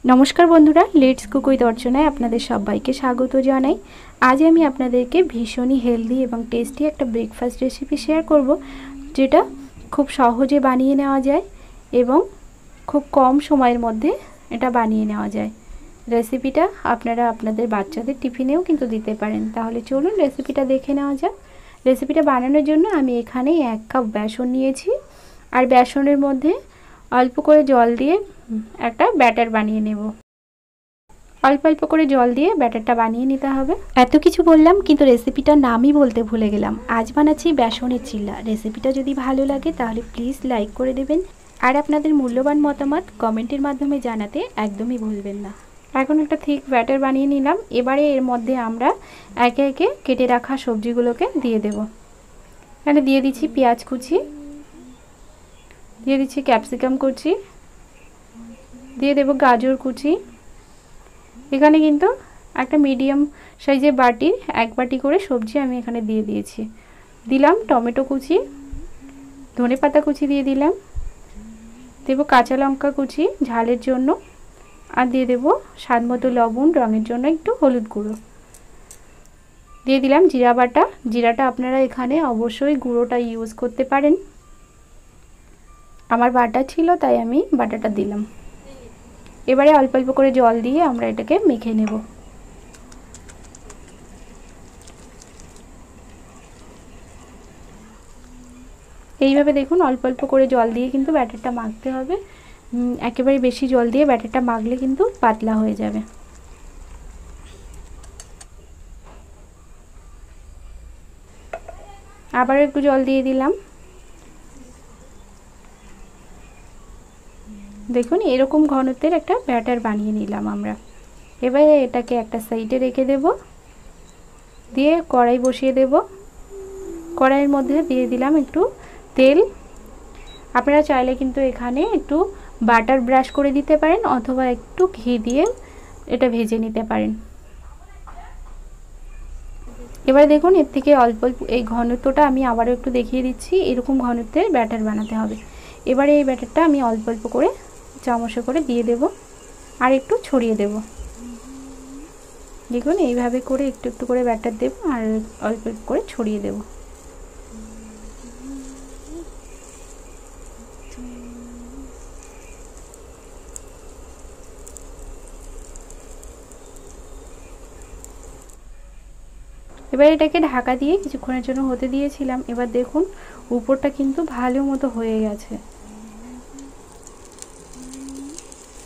नमस्कार बंधुरा let's cook with अर्चनाय आपनादेर सबाइके स्वागत जानाई। आज आमी आपनादेरके भीषण हेल्दी एबं टेस्टी एक ब्रेकफास्ट रेसिपि शेयर करब जेटा खूब सहजे बानिये नेওয়া যায় एबं खूब कम समयेर मध्य एटा बानिये नेওয়া যায়। रेसिपिटा आपनारा आपनादेर बाच्चादेर टिफिनेও किन्तु दिते पारेन। ताहले चलुन रेसिपिटा देखे नेওয়া যাক। रेसिपिटा बानानोर जोन्नो आमी एखाने 1 কাপ बेसन निয়েছি और बेसनेर मध्य अल्प करे जल दिए একটা ব্যাটার বানিয়ে নেব। অল্প অল্প করে জল দিয়ে ব্যাটারটা বানিয়ে নিতে হবে। এত কিছু বললাম কিন্তু রেসিপিটার নামই বলতে ভুলে গেলাম। আজ বানাচ্ছি বেসনের চিল্লা। রেসিপিটা যদি ভালো লাগে তাহলে প্লিজ লাইক করে দেবেন আর আপনাদের মূল্যবান মতামত কমেন্টের মাধ্যমে জানাতে একদমই ভুলবেন না। এখন একটা থিক ব্যাটার বানিয়ে নিলাম। এবারে এর মধ্যে আমরা একে একে কেটে রাখা সবজিগুলোকে দিয়ে দেব। এখানে দিয়ে দিচ্ছি পেঁয়াজ কুচি, দিয়ে দিচ্ছি ক্যাপসিকাম কুচি, দিয়ে দেব গাজর কুচি। এখানে কিন্তু একটা মিডিয়াম সাইজের বাটির 1 বাটি করে সবজি আমি এখানে দিয়ে দিয়েছি। দিলাম টমেটো কুচি, ধনেপাতা কুচি দিয়ে দিলাম, দেব কাঁচা লঙ্কা কুচি ঝালের জন্য, আর দিয়ে দেব স্বাদমতো লবণ, রঙের জন্য একটু হলুদ গুঁড়ো, দিয়ে দিলাম জিরা বাটা। জিরাটা আপনারা এখানে অবশ্যই গুঁড়োটা ইউজ করতে পারেন। আমার বাটা ছিল তাই আমি বাটাটা দিলাম। এবারে অল্প অল্প করে জল দিয়ে আমরা এটাকে মেখে নেব। এইভাবে দেখুন অল্প অল্প করে জল দিয়ে কিন্তু ব্যাটারটা মাখতে হবে। একেবারে বেশি জল দিয়ে ব্যাটারটা মাখলে কিন্তু পাতলা হয়ে যাবে। আবার একটু জল দিয়ে দিলাম। দেখুন এরকম ঘনত্বের একটা ব্যাটার বানিয়ে নিলাম আমরা। এবারে এটাকে একটা সাইডে রেখে দেব, দিয়ে কড়াই বসিয়ে দেব। কড়াইয়ের মধ্যে দিয়ে দিলাম একটু তেল। আপনারা চাইলে কিন্তু এখানে একটু বাটার ব্রাশ করে দিতে পারেন অথবা একটু ঘি দিয়ে এটা ভেজে নিতে পারেন। এবারে দেখুন এর থেকে অল্প অল্প এই ঘনত্বটা আমি আবারও একটু দেখিয়ে দিচ্ছি। এরকম ঘনত্বের ব্যাটার বানাতে হবে। এবারে এই ব্যাটারটা আমি অল্প অল্প করে চামচে করে দিয়ে দেব আর একটু ছড়িয়ে দেব। দেখুন এইভাবে করে একটু একটু করে ব্যাটার দেব আর অল্প অল্প করে ছড়িয়ে দেব। এবার এটাকে ঢাকা দিয়ে কিছুক্ষণের জন্য হতে দিয়েছিলাম। এবার দেখুন উপরটা কিন্তু ভালো মতো হয়ে গেছে।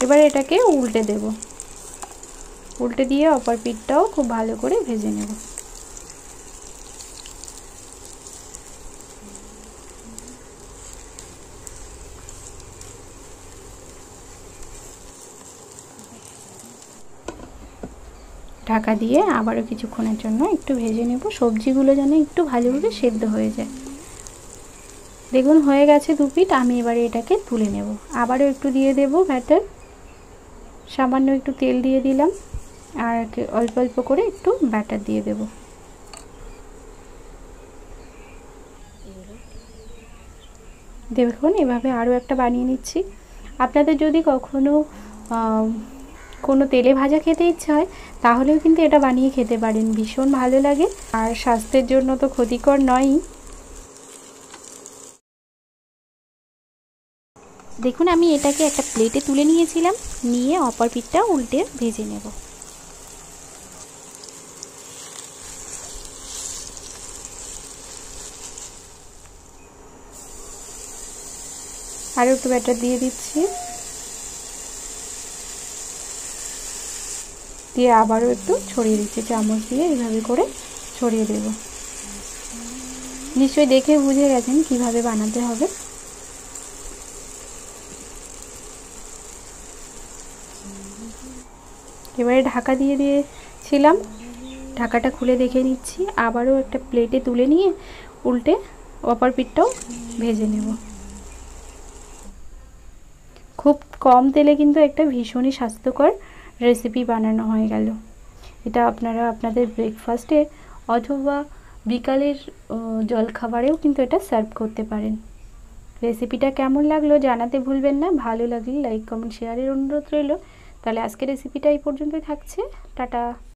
এবার এটাকে উল্টে দেব। উল্টে দিয়ে অপর পিঠটাও খুব ভালো করে ভেজে নেব। ঢাকা দিয়ে আবারও কিছুক্ষণের জন্য একটু ভেজে নেব। সবজিগুলো যেন একটু ভালোভাবে সেদ্ধ হয়ে যায়। দেখুন হয়ে গেছে দু পিঠ। আমি এবারে এটাকে তুলে নেব। আবারও একটু দিয়ে দেব ব্যাটার। সামান্য একটু তেল দিয়ে দিলাম আর অল্প অল্প করে একটু ব্যাটার দিয়ে দেব। দেখুন এভাবে আরও একটা বানিয়ে নিচ্ছি। আপনাদের যদি কখনো কোনো তেলে ভাজা খেতে ইচ্ছা হয় তাহলেও কিন্তু এটা বানিয়ে খেতে পারেন। ভীষণ ভালো লাগে আর স্বাস্থ্যের জন্য তো ক্ষতিকর নয়ই। দেখুন আমি এটাকে একটা প্লেটে তুলে নিয়েছিলাম, নিয়ে অপর পিঠটা উল্টে ভেজে নেব। আরও একটু ব্যাটার দিয়ে দিচ্ছি, দিয়ে আবারও একটু ছড়িয়ে দিচ্ছি চামচ দিয়ে। এইভাবে করে ছড়িয়ে দেব। নিশ্চয়ই দেখে বুঝে গেছেন কিভাবে বানাতে হবে। এবারে ঢাকা দিয়ে দিয়েছিলাম, ঢাকাটা খুলে দেখে নিচ্ছি। আবারও একটা প্লেটে তুলে নিয়ে উল্টে অপর পিঠটাও ভেজে নেব। খুব কম তেলে কিন্তু একটা ভীষণই স্বাস্থ্যকর রেসিপি বানানো হয়ে গেল। এটা আপনারা আপনাদের ব্রেকফাস্টে অথবা বিকালের জলখাবারেও কিন্তু এটা সার্ভ করতে পারেন। রেসিপিটা কেমন লাগলো জানাতে ভুলবেন না। ভালো লাগলে লাইক কমেন্ট শেয়ারের অনুরোধ রইল। তাহলে আজকের রেসিপিটা এই পর্যন্তই থাকছে। টাটা।